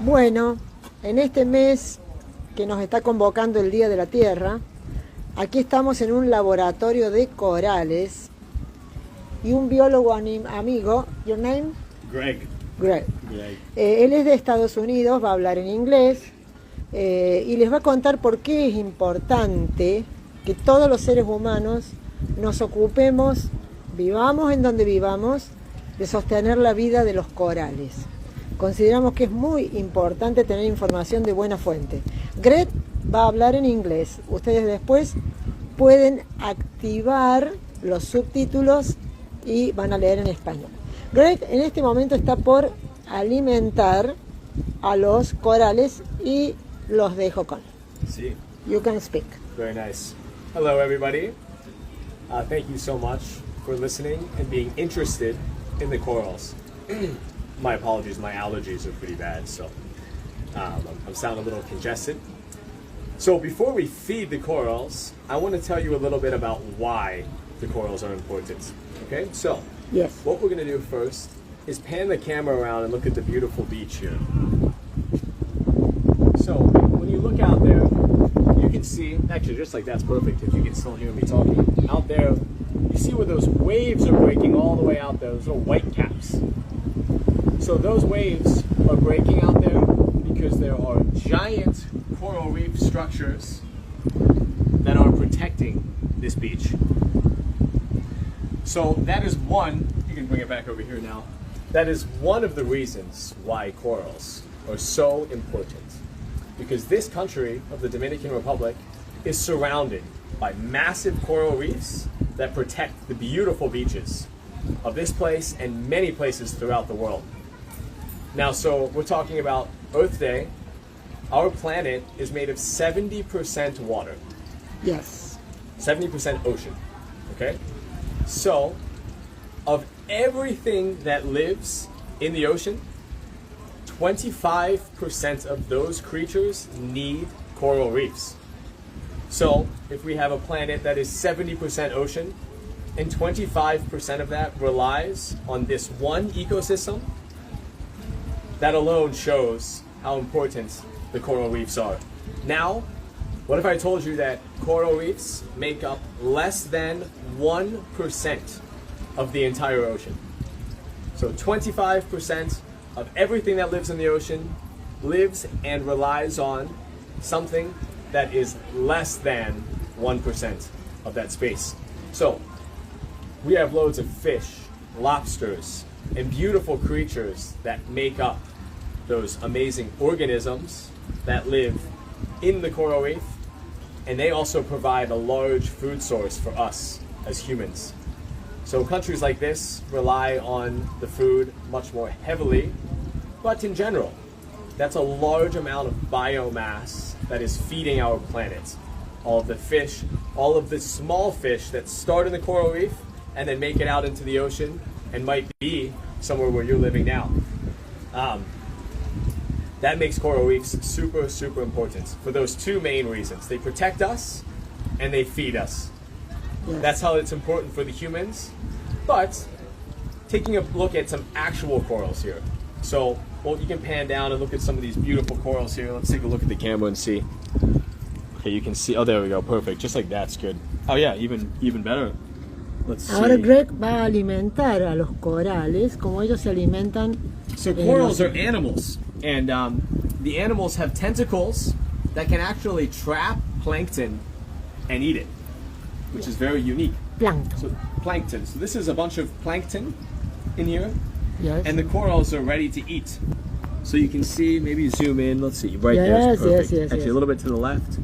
Bueno, en este mes que nos está convocando el Día de la Tierra, aquí estamos en un laboratorio de corales y un biólogo amigo, your name? Greg. Greg. Él es de Estados Unidos, va a hablar en inglés y les va a contar por qué es importante que todos los seres humanos nos ocupemos, vivamos en donde vivamos, de sostener la vida de los corales. Consideramos que es muy importante tener información de buena fuente. Greg va a hablar en inglés. Ustedes después pueden activar los subtítulos y van a leer en español. Greg en este momento está por alimentar a los corales y los dejo con. Sí. You can speak. Very nice. Hello, everybody. Thank you so much for listening and being interested in the corals. My apologies, my allergies are pretty bad, so I'm sounding a little congested. So before we feed the corals, I want to tell you a little bit about why the corals are important. Okay, so Yes. what we're going to do first is pan the camera around and look at the beautiful beach here. So when you look out there, you can see, actually just like that's perfect if you can still hear me talking. Out there, you see where those waves are breaking all the way out there, those little white caps. So those waves are breaking out there because there are giant coral reef structures that are protecting this beach. So that is one, you can bring it back over here now, that is one of the reasons why corals are so important. Because this country of the Dominican Republic is surrounded by massive coral reefs that protect the beautiful beaches of this place and many places throughout the world. Now, so we're talking about Earth Day. Our planet is made of 70% water, Yes. 70% ocean, okay? So, of everything that lives in the ocean, 25% of those creatures need coral reefs. So, if we have a planet that is 70% ocean, and 25% of that relies on this one ecosystem, that alone shows how important the coral reefs are. Now, what if I told you that coral reefs make up less than 1% of the entire ocean? So 25% of everything that lives in the ocean lives and relies on something that is less than 1% of that space. So we have loads of fish, lobsters, and beautiful creatures that make up those amazing organisms that live in the coral reef, and they also provide a large food source for us as humans. So countries like this rely on the food much more heavily, but in general, that's a large amount of biomass that is feeding our planet. All of the fish, all of the small fish that start in the coral reef and then make it out into the ocean and might be somewhere where you're living now. That makes coral reefs super, super important for those two main reasons. They protect us and they feed us. Yes. That's how it's important for the humans. But taking a look at some actual corals here. So, well, you can pan down and look at some of these beautiful corals here. Let's take a look at the camera and see. Okay, you can see, oh, there we go, perfect. Just like that's good. Oh yeah, even better. Let's see. Ahora Greg va a alimentar a los corales como ellos se alimentan. So corals are animals, and the animals have tentacles that can actually trap plankton and eat it, which is very unique. Plancton. So plankton. So this is a bunch of plankton in here, Yes. and the corals are ready to eat. So you can see, maybe zoom in. Let's see, right there Yes, is perfect. yes, Actually, yes. a little bit to the left.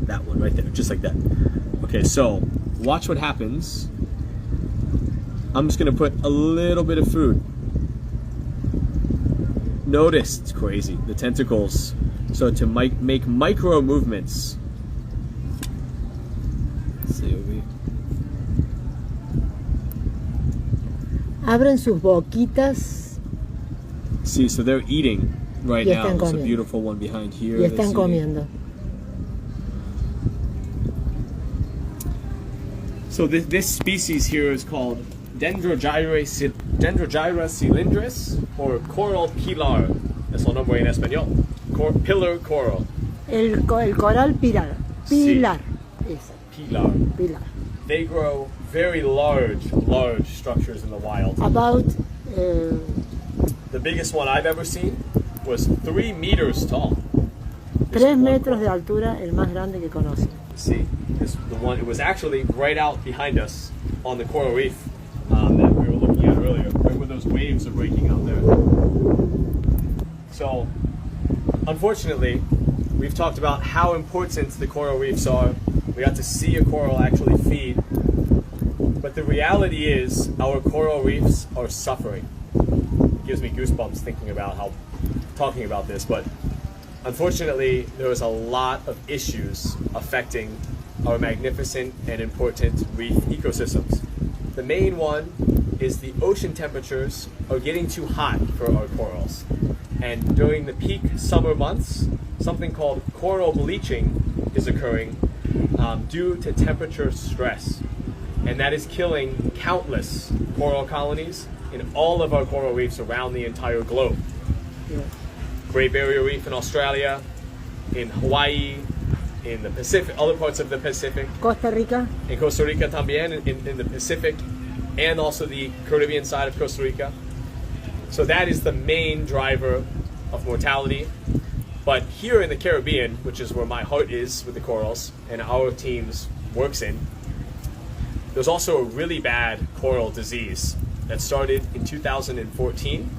That one right there, just like that. Okay, so watch what happens. I'm just gonna put a little bit of food. Notice, it's crazy, the tentacles. So to make micro movements. Let's see over here. Abren sus boquitas See, so they're eating right Y now. están There's a comiendo. beautiful one behind here. y that's están eating. comiendo. So this species here is called Dendrogyra cylindris, or coral pilar. Eso el nombre en español. Pillar coral. El coral pilar. Pilar. Eso, Pilar. pilar. They grow very large structures in the wild. About The biggest one I've ever seen was 3 meters tall. 3 metros de altura, el más grande que conocen. See, the one. It was actually right out behind us on the coral reef that we were looking at earlier, right where those waves are breaking out there. So, unfortunately, we've talked about how important the coral reefs are. We got to see a coral actually feed, but the reality is our coral reefs are suffering. It gives me goosebumps thinking about talking about this, but unfortunately, there is a lot of issues affecting our magnificent and important reef ecosystems. The main one is the ocean temperatures are getting too hot for our corals. And during the peak summer months, something called coral bleaching is occurring due to temperature stress. And that is killing countless coral colonies in all of our coral reefs around the entire globe. Yeah. Great Barrier Reef in Australia, in Hawaii, in the Pacific, other parts of the Pacific, Costa Rica. in Costa Rica también, in the Pacific, and also the Caribbean side of Costa Rica. So that is the main driver of mortality. But here in the Caribbean, which is where my heart is with the corals and our teams works in, there's also a really bad coral disease that started in 2014.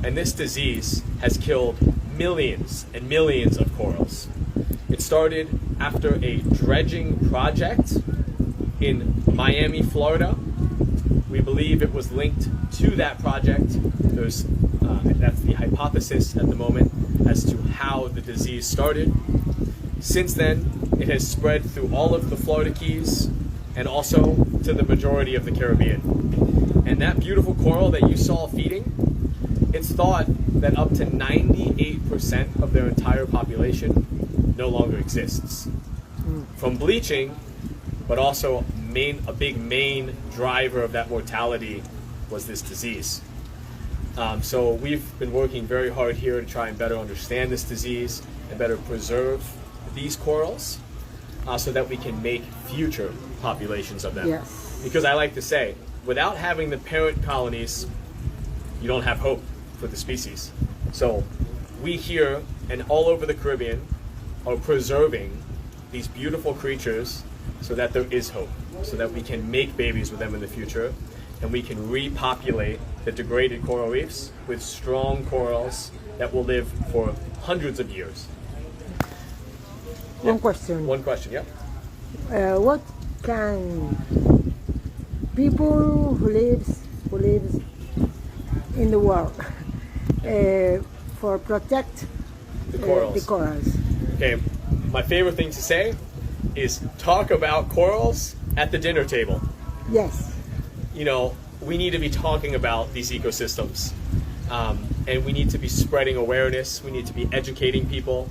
And this disease has killed millions and millions of corals. It started after a dredging project in Miami, Florida. We believe it was linked to that project. That's the hypothesis at the moment as to how the disease started. Since then, it has spread through all of the Florida Keys and also to the majority of the Caribbean. And that beautiful coral that you saw feeding, it's thought that up to 98% of their entire population no longer exists. From bleaching, but also a big main driver of that mortality was this disease. So we've been working very hard here to try and better understand this disease and better preserve these corals so that we can make future populations of them. Yes. Because I like to say, without having the parent colonies, you don't have hope for the species. So we here and all over the Caribbean are preserving these beautiful creatures so that there is hope, so that we can make babies with them in the future and we can repopulate the degraded coral reefs with strong corals that will live for hundreds of years. One question. One question, yeah. What can people who lives in the world for protect The corals. the corals? Okay, my favorite thing to say is talk about corals at the dinner table. Yes. You know, we need to be talking about these ecosystems. And we need to be spreading awareness. We need to be educating people.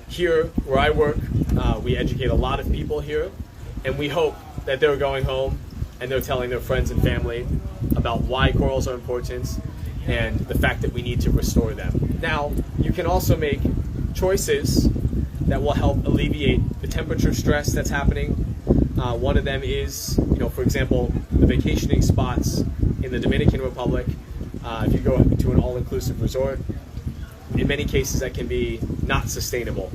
Here, where I work, we educate a lot of people here. And we hope that they're going home and they're telling their friends and family about why corals are important and the fact that we need to restore them. Now, you can also make choices that will help alleviate the temperature stress that's happening. One of them is, for example, the vacationing spots in the Dominican Republic. If you go to an all-inclusive resort, in many cases that can be not sustainable.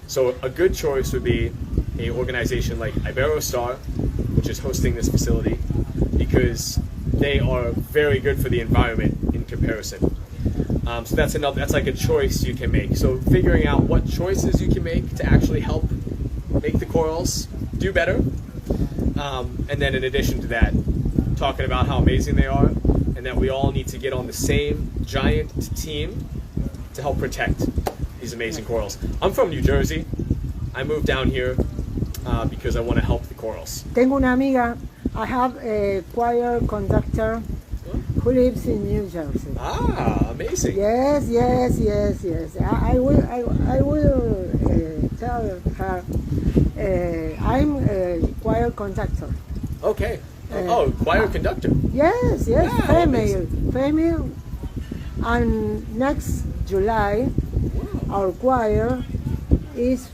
So a good choice would be an organization like Iberostar, which is hosting this facility, because they are very good for the environment in comparison. So that's like a choice you can make. So figuring out what choices you can make to actually help make the corals do better. And then in addition to that, talking about how amazing they are and that we all need to get on the same giant team to help protect these amazing corals. I'm from New Jersey. I moved down here because I want to help the corals. Tengo una amiga. I have a choir conductor who lives in New Jersey. Ah, amazing. Yes. I will tell her I'm a choir conductor. Okay. Choir conductor. Yes, Wow, female And next July, our choir is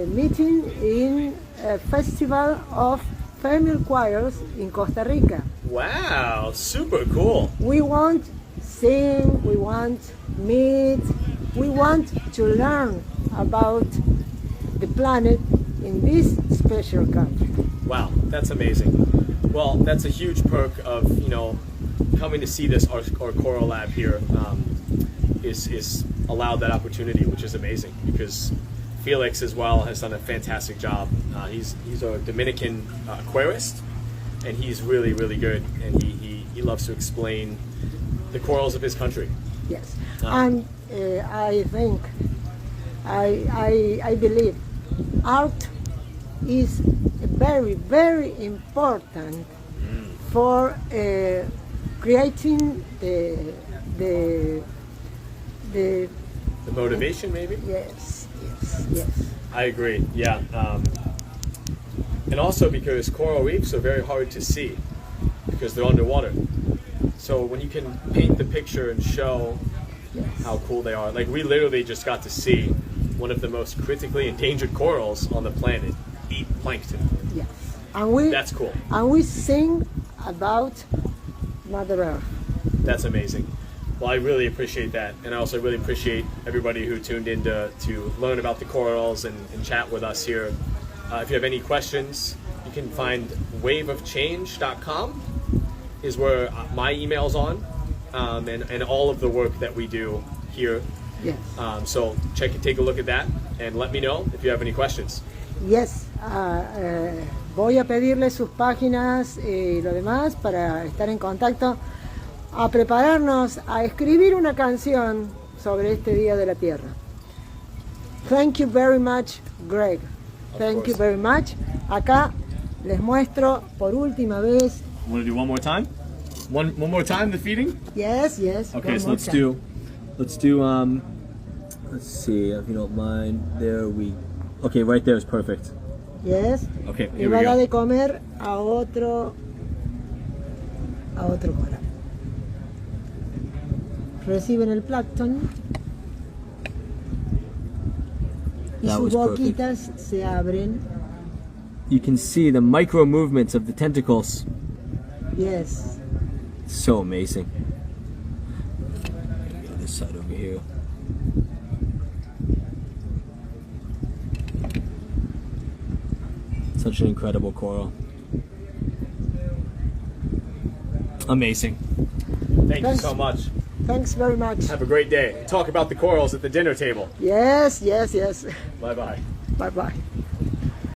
meeting in a festival of female choirs in Costa Rica. Wow, super cool. We want sing, we want meet, we want to learn about the planet in this special country. Wow, that's amazing. Well, that's a huge perk of, coming to see this our choral lab here is allowed that opportunity, which is amazing because Felix as well has done a fantastic job. He's a Dominican aquarist, and he's really, really good, and he loves to explain the chorals of his country. Yes, and I think, I believe art is very, very important for creating the motivation, maybe? Yes. I agree, yeah. And also because coral reefs are very hard to see because they're underwater. So when you can paint the picture and show how cool they are, like we literally just got to see one of the most critically endangered corals on the planet eat plankton. Yes, and that's cool. And we sing about Mother Earth. That's amazing. Well, I really appreciate that, and I also really appreciate everybody who tuned in to learn about the corals and chat with us here. If you have any questions, you can find waveofchange.com is where my email's on, and all of the work that we do here. Yes. So take a look at that, and let me know if you have any questions. Yes. Voy a pedirle sus páginas y lo demás para estar en contacto, a prepararnos a escribir una canción sobre este Día de la Tierra. Thank you very much, Greg. Thank you very much. Acá les muestro por última vez. Want to do one more time? One more time, the feeding? Yes. Okay, so let's see, if you don't mind. Okay, right there is perfect. Yes. Okay, Y here va we a dar go. de comer a otro coral. Reciben el plancton y That sus was perfect. boquitas se abren. You can see the micro movements of the tentacles. Yes. So amazing. Go this side over here. Such an incredible coral. Amazing. Thank you so much. Thanks very much. Have a great day. Talk about the corals at the dinner table. Yes. Bye-bye. Bye-bye.